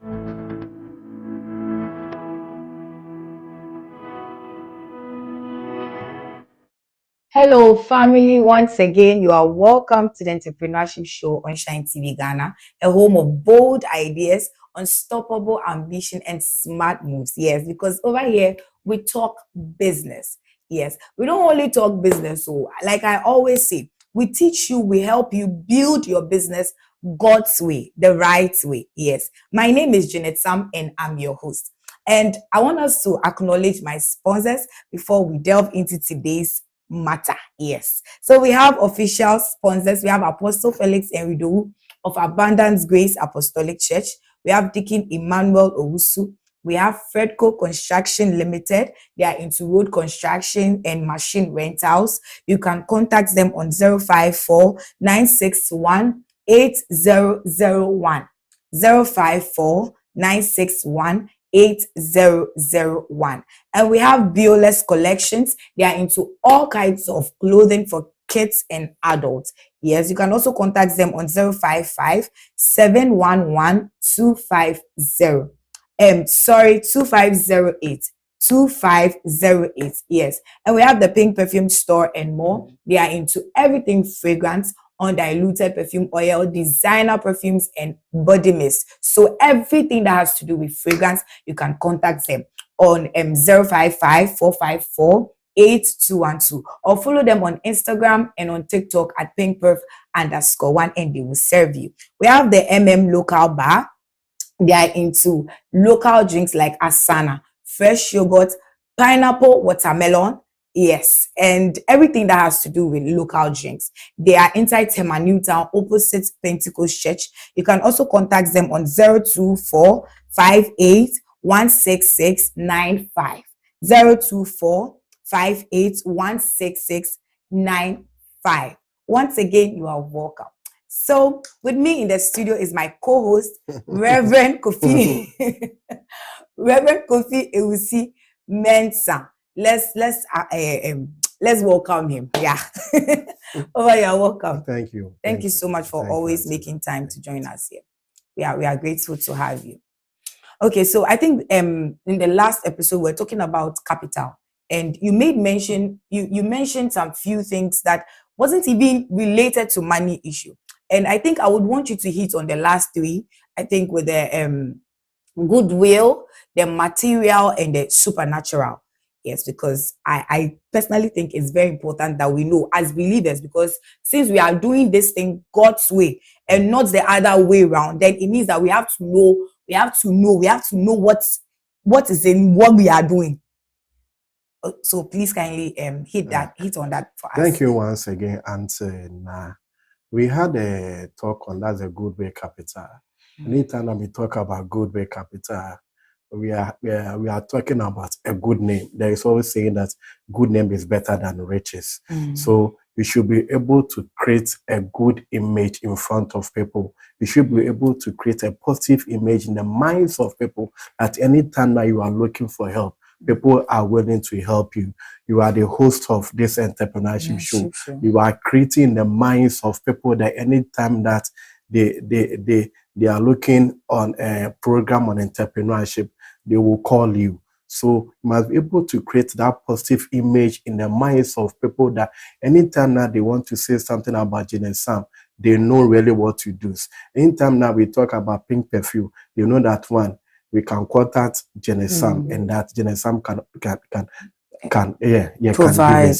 Hello, family. Once again, you are welcome to the Entrepreneurship Show on Shine TV Ghana, a home of bold ideas, unstoppable ambition, and smart moves. Yes, because over here we talk business. Yes, we don't only talk business. So, like I always say, we teach you, we help you build your business God's way, the right way. Yes, my name is Janet Sam, and I'm your host. And I want us to acknowledge my sponsors before we delve into today's matter. Yes. So we have official sponsors. We have Apostle Felix Enrido of Abundance Grace Apostolic Church. We have Deacon Emmanuel Owusu. We have Fredco Construction Limited. They are into road construction and machine rentals. You can contact them on 054 961 8001. 054 961 8001. And we have Bioless Collections. They are into all kinds of clothing for kids and adults. Yes, you can also contact them on 055 711 250. 2508. 2508. Yes. And we have the Pink Perfume Store and more. They are into everything fragrance, undiluted perfume oil, designer perfumes, and body mist. So everything that has to do with fragrance, you can contact them on 055 454 8212, or follow them on Instagram and on TikTok at pinkperf_1, and they will serve you. We have the Local Bar. They are into local drinks like Asana, fresh yogurt, pineapple, watermelon. Yes, and everything that has to do with local drinks. They are inside Tema Newtown, opposite Pentecost Church. You can also contact them on 024 58 16695. 024 58 16695. Once again, you are welcome. So with me in the studio is my co-host, Reverend Kofi, Reverend Kofi Ewusi Mensah. Let's welcome him. Yeah. Over, you're welcome. Thank you. Thank you so much for always making time to join us here. We are grateful to have you. Okay, so I think in the last episode we're talking about capital, and you made mention, you mentioned some few things that wasn't even related to money issue. And I think I would want you to hit on the last three. I think with the goodwill, the material, and the supernatural. Yes, because I personally think it's very important that we know as believers, because since we are doing this thing God's way and not the other way around, then it means that we have to know what is in what we are doing. So please kindly hit on that for us. Thank you once again, and we had a talk on that's a goodwill capital. Anytime that we talk about goodwill capital, we are talking about a good name. There is always saying that good name is better than riches. So you should be able to create a good image in front of people. You should be able to create a positive image in the minds of people at any time that you are looking for help. People are willing to help you. You are the host of this entrepreneurship show. Sure. You are creating the minds of people that anytime that they are looking on a program on entrepreneurship, they will call you. So you must be able to create that positive image in the minds of people that anytime that they want to say something about Janet Sam, they know really what to do. Anytime that we talk about Pink Perfume, you know that one, we can contact Janet Sam, and that Janet Sam can provide,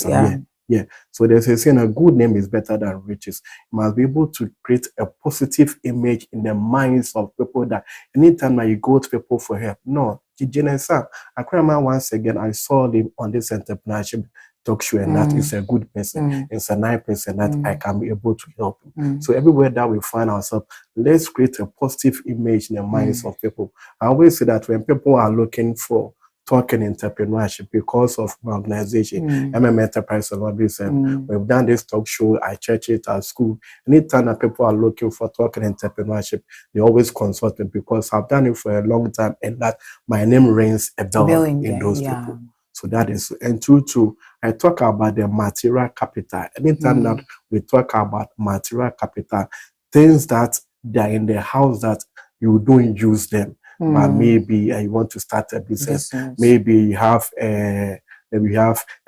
yeah. So there's a saying, a good name is better than riches. You must be able to create a positive image in the minds of people that anytime that you go to people for help, no, Janet Sam, I remember once again, I saw him on this entrepreneurship talk show, and that is a good person. It's a nice person that I can be able to help. So everywhere that we find ourselves, let's create a positive image in the minds of people. I always say that when people are looking for talking entrepreneurship because of my organization, MM Enterprise Lobbies, and we've done this talk show, I church it at school. Anytime that people are looking for talking entrepreneurship, they always consult me because I've done it for a long time, and that my name rings a bell in those people. So that is, and two, I talk about the material capital. Anytime that we talk about material capital, things that they are in the house that you don't use them. but maybe you want to start a business. Maybe you have a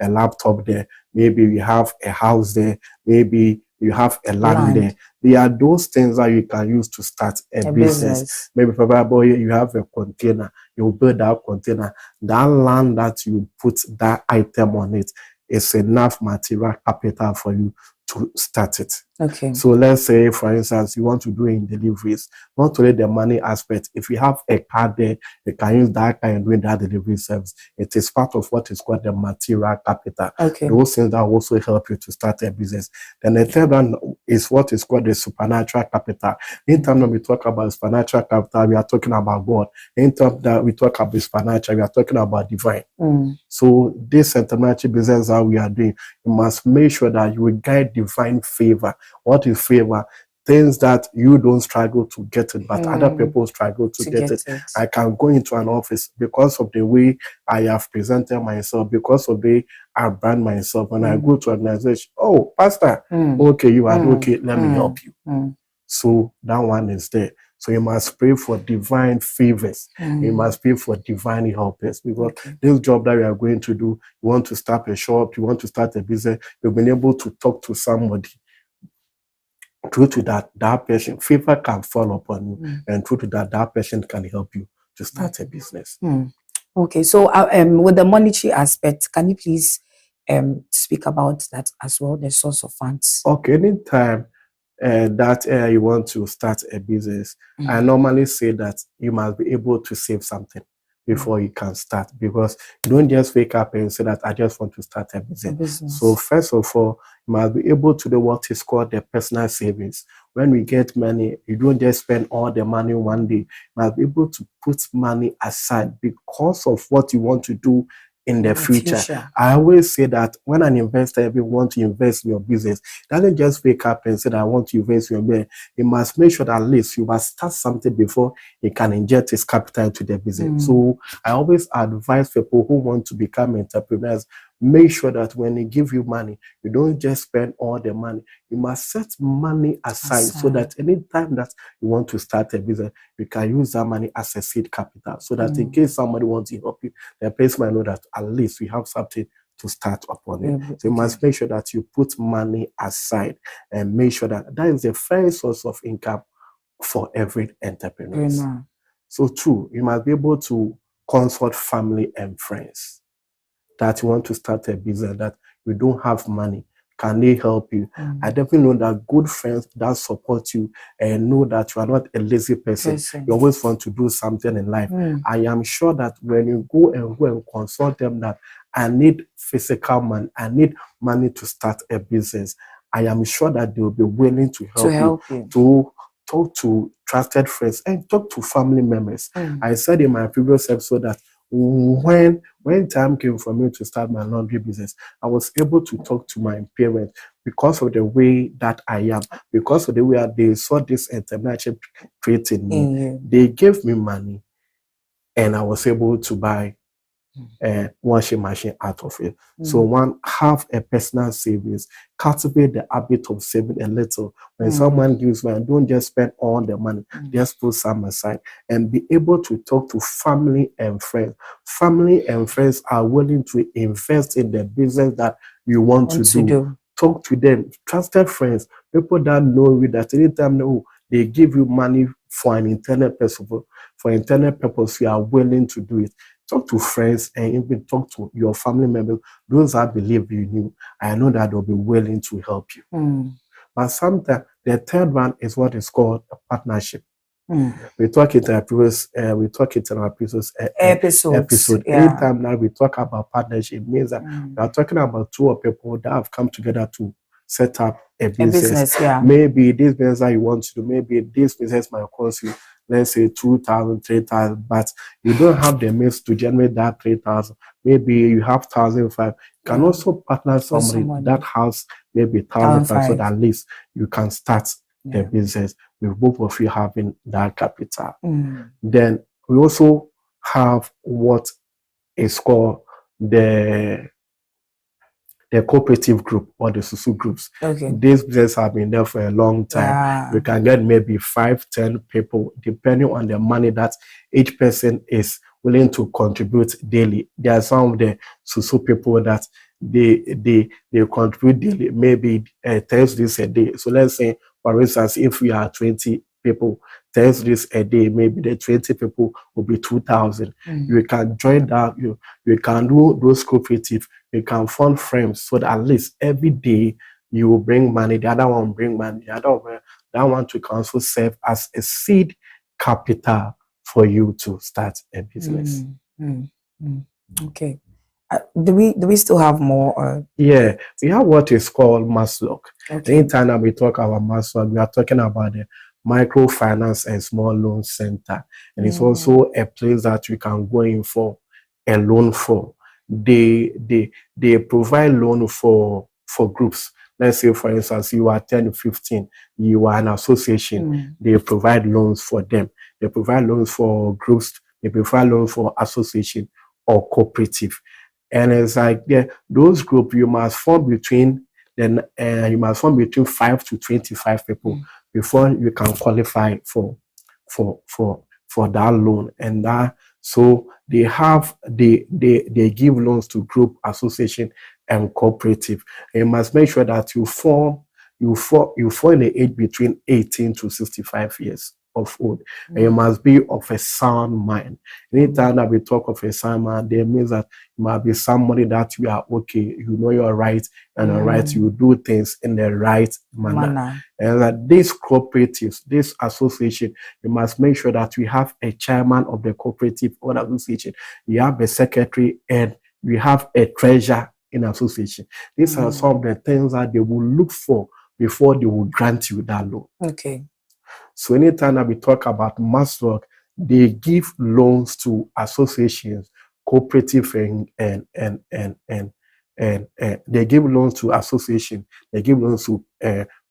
laptop there. Maybe you have a house there. Maybe you have a land there. There are those things that you can use to start a business. Maybe probably you have a container. You build that container. That land that you put that item on it is enough material capital for you to start it. Okay. So let's say, for instance, you want to do in deliveries, not only the money aspect. If you have a car there, you can use that car and doing that delivery service. It is part of what is called the material capital. Okay. Those things that also help you to start a business. Then the third one is what is called the supernatural capital. Anytime that we talk about supernatural capital, we are talking about God. Anytime that we talk about supernatural, we are talking about divine. So this entrepreneurship business that we are doing, you must make sure that you will guide divine favor. What is favor? Things that you don't struggle to get it, but other people struggle to get it. I can go into an office because of the way I have presented myself, because of the way I brand myself. When I go to an organization, oh, pastor, okay, you are okay, let me help you. So that one is there. So you must pray for divine favors. You must pray for divine helpers, because this job that you are going to do, you want to start a shop, you want to start a business, you've been able to talk to somebody. True to that person, favor can fall upon you, and true to that person can help you to start a business. Okay, so with the monetary aspect, can you please speak about that as well, the source of funds? Okay, anytime that you want to start a business, I normally say that you must be able to save something before you can start, because you don't just wake up and say that I just want to start a business. So first of all, you must be able to do what is called the personal savings. When we get money, you don't just spend all the money one day. You must be able to put money aside because of what you want to do in the future. I always say that when an investor wants to invest in your business, doesn't just wake up and say that I want to invest in your business. You must make sure that at least you must start something before he can inject his capital into the business. So I always advise people who want to become entrepreneurs, make sure that when they give you money, you don't just spend all the money. You must set money aside so that anytime that you want to start a business, you can use that money as a seed capital, so that in case somebody wants to help you, the person might know that at least we have something to start upon it. So you must make sure that you put money aside and make sure that that is the first source of income for every entrepreneur. So true, you must be able to consult family and friends that you want to start a business, that you don't have money. Can they help you? I definitely know that good friends that support you and know that you are not a lazy person. You always want to do something in life. I am sure that when you go and consult them that I need physical money, I need money to start a business, I am sure that they will be willing to help you to talk to trusted friends and talk to family members. I said in my previous episode that when time came for me to start my laundry business, I was able to talk to my parents because of the way that I am, because of the way they saw this entrepreneurship trait in me. They gave me money, and I was able to buy a washing machine out of it. So one, have a personal savings, cultivate the habit of saving a little. When someone gives money, don't just spend all the money, just put some aside, and be able to talk to family and friends. Family and friends are willing to invest in the business that you want to do. Talk to them, trusted friends, people that know you, that anytime they give you money for an internal purpose, you are willing to do it. Talk to friends and even talk to your family members, those that believe in you. I know that they'll be willing to help you. But sometimes the third one is what is called a partnership. We talk it in our previous episode. Anytime now we talk about partnership, it means that we are talking about two people that have come together to set up a business. Maybe this business that you want to do, maybe this business might cost you, let's say 2,000, 3,000, but you don't have the means to generate that 3,000. Maybe you have 1,500. You can also partner somebody that has maybe 1,500, so that at least you can start the business with both of you having that capital. Then we also have what is called the the cooperative group or the susu groups. Okay. These businesses have been there for a long time. Yeah. You can get maybe 5, 10 people, depending on the money that each person is willing to contribute daily. There are some of the susu people that they contribute daily, maybe 10 cedis a day. So let's say, for instance, if we are 20 people, 10 cedis a day, maybe the 20 people will be 2,000. You can join that. You can do those cooperative. You can fund frames so that at least every day you will bring money. The other one will bring money. The other one, that one to also serve as a seed capital for you to start a business. Okay. Do we still have more? Yeah, we have what is called MASLOC. Okay. Anytime that we talk about MASLOC, we are talking about the Microfinance and Small Loan Center. And it's also a place that you can go in for a loan for. They provide loan for groups. Let's say, for instance, you are 10 to 15, you are an association, they provide loans for them. They provide loans for groups, they provide loans for association or cooperative. And it's like those groups you must form between 5 to 25 people before you can qualify for that loan. And that so they give loans to group, association, and cooperative. And you must make sure that you fall in the age between 18 to 65 years of old. And you must be of a sound mind. Anytime that we talk of a sound mind, that means that you must be somebody that you are okay, you know your right and your right, you do things in the right manner. And that these cooperatives, this association, you must make sure that we have a chairman of the cooperative or association, you have a secretary, and we have a treasurer in association. These are some of the things that they will look for before they will grant you that loan. Okay. So anytime that we talk about MASLOC, they give loans to associations, cooperative, and they give loans to association, they give loans to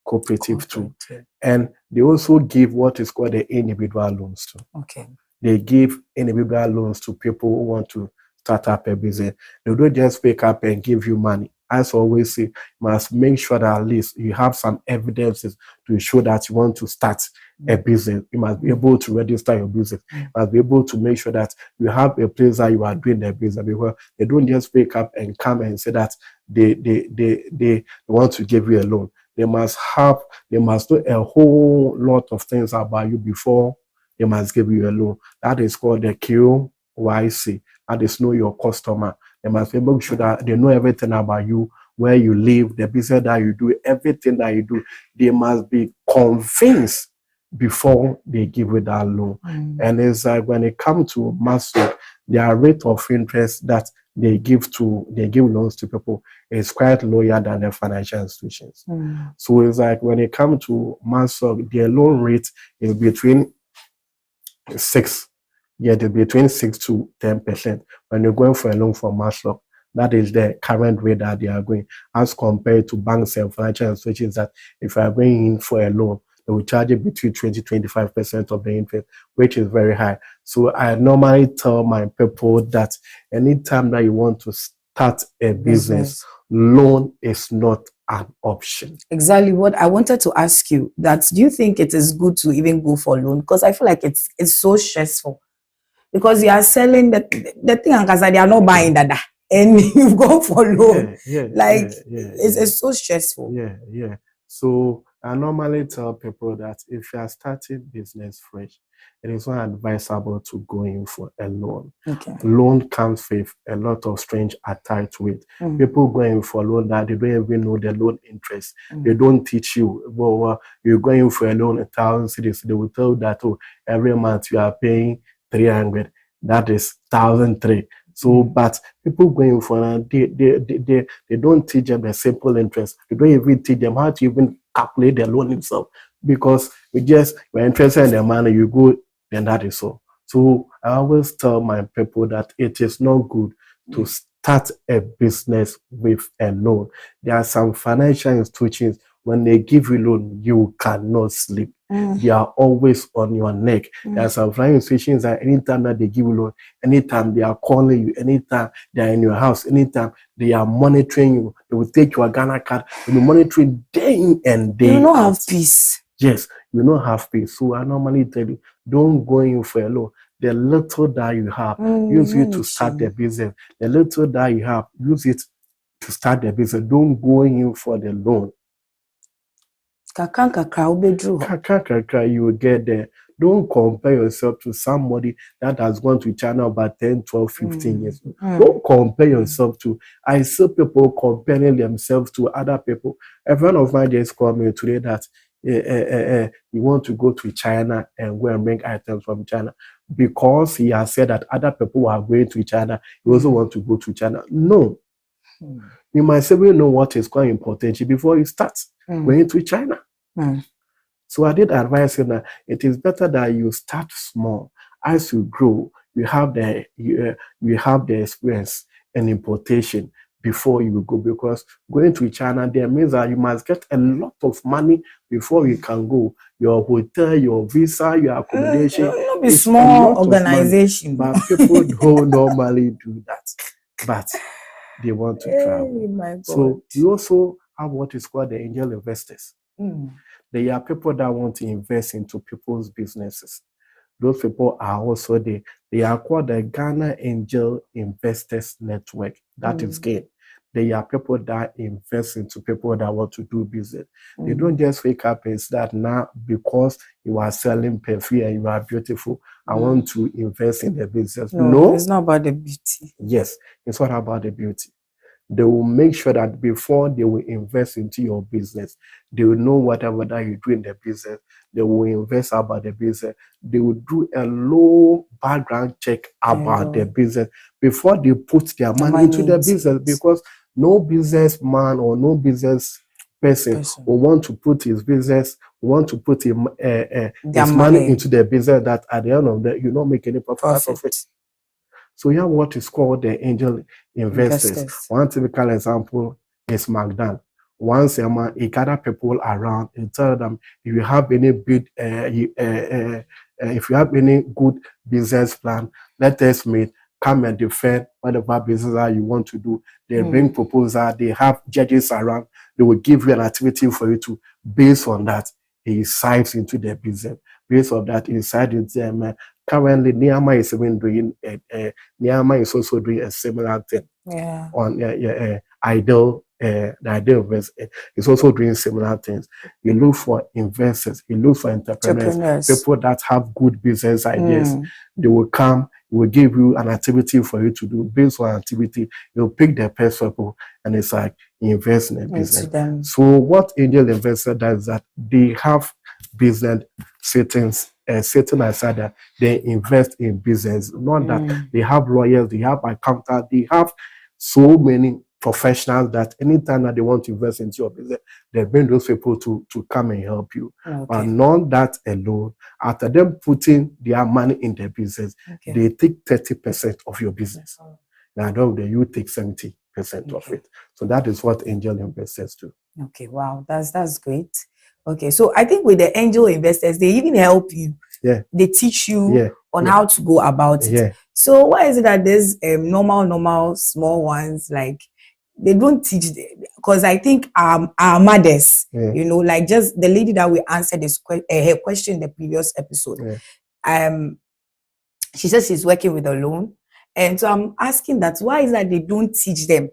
cooperative too. And they also give what is called the individual loans too. Okay. They give individual loans to people who want to start up a business. They don't just wake up and give you money. As I always say, you must make sure that at least you have some evidences to show that you want to start a business. You must be able to register your business. You must be able to make sure that you have a place that you are doing the business, because they don't just wake up and come and say that they want to give you a loan. They must do a whole lot of things about you before they must give you a loan. That is called the KYC. That is know your customer. They must be able to show that they know everything about you, where you live, the business that you do, everything that you do. They must be convinced before they give you that loan. And it's like when it comes to MASLOC, their rate of interest that they give loans to people is quite lower than the financial institutions. So it's like when it comes to MASLOC, their loan rate is between 6 to 10%. When you're going for a loan for MASLOC, that is the current rate that they are going, as compared to banks and financial institutions that if you are going in for a loan, they will charge you between 20 to 25% of the interest, which is very high. So I normally tell my people that anytime that you want to start a business, loan is not an option. Exactly what I wanted to ask you. That do you think it is good to even go for loan? Because I feel like it's so stressful. Because you are selling the thing and they are not buying that, and you've gone for loan. It's so stressful. Yeah. So I normally tell people that if you are starting business fresh, it is not advisable to go in for a loan. Okay. Loan comes with a lot of strange attached to it. People going for loan that they don't even know the loan interest. They don't teach you. Well, you're going for a loan 1,000 cedis. They will tell you that every month you are paying 300. That is 1,003. So, but people going for they don't teach them the simple interest. They don't even teach them how to even calculate their loan itself, because we're interested in the money, you go, then that is all. So I always tell my people that it is not good to start a business with a loan. There are some financial institutions, when they give you loan, you cannot sleep. They are always on your neck. There are some flying institutions that anytime that they give you loan, anytime they are calling you, anytime they are in your house, anytime they are monitoring you, they will take your Ghana card, they will be monitoring day in and day out. You don't have peace. Yes, you don't have peace. So I normally tell you, don't go in for a loan. The little that you have, use it to start the business. The little that you have, use it to start the business. Don't go in for the loan. Kakra, you will get there. Don't compare yourself to somebody that has gone to China about 10, 12, 15 years. Don't compare yourself to. I see people comparing themselves to other people. A friend of mine just called me today that you want to go to China and go and bring items from China because he has said that other people are going to China. You also want to go to China. No. You might say, we know what is quite important before you start going to China. So I did advise him that it is better that you start small. As you grow, you have the experience and importation before you go, because going to China there means that you must get a lot of money before you can go. Your hotel, your visa, your accommodation. It'll be small organization, but people don't normally do that. But they want to travel. My God. So we also have what is called the angel investors. They are people that want to invest into people's businesses. Those people are also they are called the Ghana Angel Investors Network. That is GAIN. They are people that invest into people that want to do business. They don't just wake up and say that now because you are selling perfume and you are beautiful, I want to invest in the business. No, it's not about the beauty. Yes, it's not about the beauty. They will make sure that before they will invest into your business, they will know whatever that you do in the business. They will invest about the business. They will do a low background check about the business before they put their money into the business, because no businessman or no business person will want to put his business, his money into the business that at the end of the you not make any profit out of it. So you have what is called the angel investors. One typical example is McDonald. Once a month, he gather people around and tell them, if you have any if you have any good business plan, let us meet. Come and defend whatever business that you want to do. They bring proposal. They have judges around. They will give you an activity for you to. Based on that, he sides into the business. Based on that, he sides into them. Currently, Niyama is even doing. Niyama is also doing a similar thing. On Ideal. The Ideal Investor is also doing similar things. You look for investors. You look for entrepreneurs. People that have good business ideas. They will come. Will give you an activity for you to do. Based on activity, you'll pick the best people, and it's like invest in a business. So what angel investor does is that they have business settings, setting aside that they invest in business. Not that they have lawyers, they have accountants, they have so many professionals that anytime that they want to invest into your business, they bring those people to come and help you. But not that alone. After them putting their money in their business, they take 30% of your business. Now you take 70% of it. So that is what angel investors do. Okay, wow, that's great. Okay, so I think with the angel investors, they even help you. They teach you on how to go about it. So why is it that there's normal small ones, like they don't teach them? Because I think our mothers, you know, like just the lady that we answered this her question in the previous episode, she says she's working with a loan, and so I'm asking that why is that they don't teach them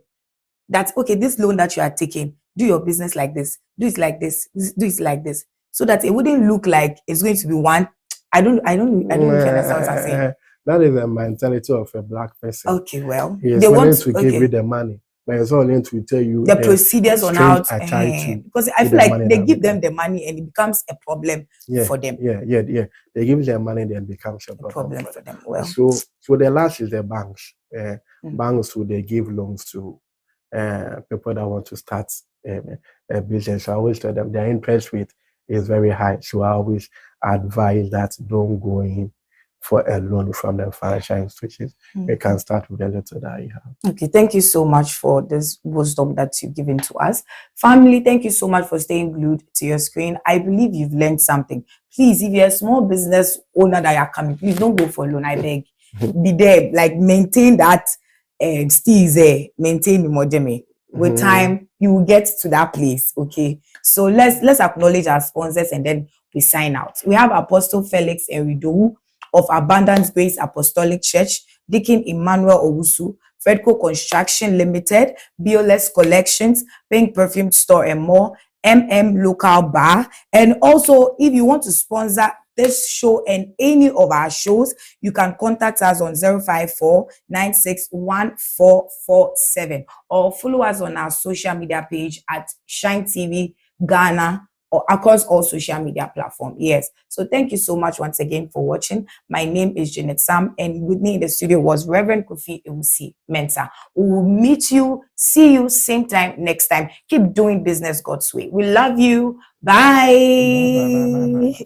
that, okay, this loan that you are taking, do your business like this, do it like this, do it like this, so that it wouldn't look like it's going to be one. I don't know if you understand what I'm saying. That is the mentality of a black person. Okay, well, they want to give you the money, but it's only to tell you the procedures on how to, because I feel like they give them the money and it becomes a problem for them. They give them money, then it becomes a problem for them. Well, so the last is the banks. Banks who they give loans to people that want to start a business. So I always tell them their interest rate is very high. So I always advise that don't go in for a loan from the financial institutions, we can start with the little that you have. Okay, thank you so much for this wisdom that you've given to us. Family, thank you so much for staying glued to your screen. I believe you've learned something. Please, if you're a small business owner that are coming, please don't go for loan, I beg. Be there, like maintain that steez there, maintain the modeme. With time, you will get to that place. Okay. So let's acknowledge our sponsors and then we sign out. We have Apostle Felix Eridowu of Abundance Grace Apostolic Church, Deacon Emmanuel Owusu, Fredco Construction Limited, BOLS Collections, Pink Perfume Store and more, Local Bar. And also, if you want to sponsor this show and any of our shows, you can contact us on 054-961447 or follow us on our social media page at Shine TV Ghana or across all social media platforms. Yes. So thank you so much once again for watching. My name is Janet Sam, and with me in the studio was Reverend Kofi Ewusi Mensah. We will meet you, see you same time next time. Keep doing business God's way. We love you. Bye. Bye, bye, bye, bye, bye.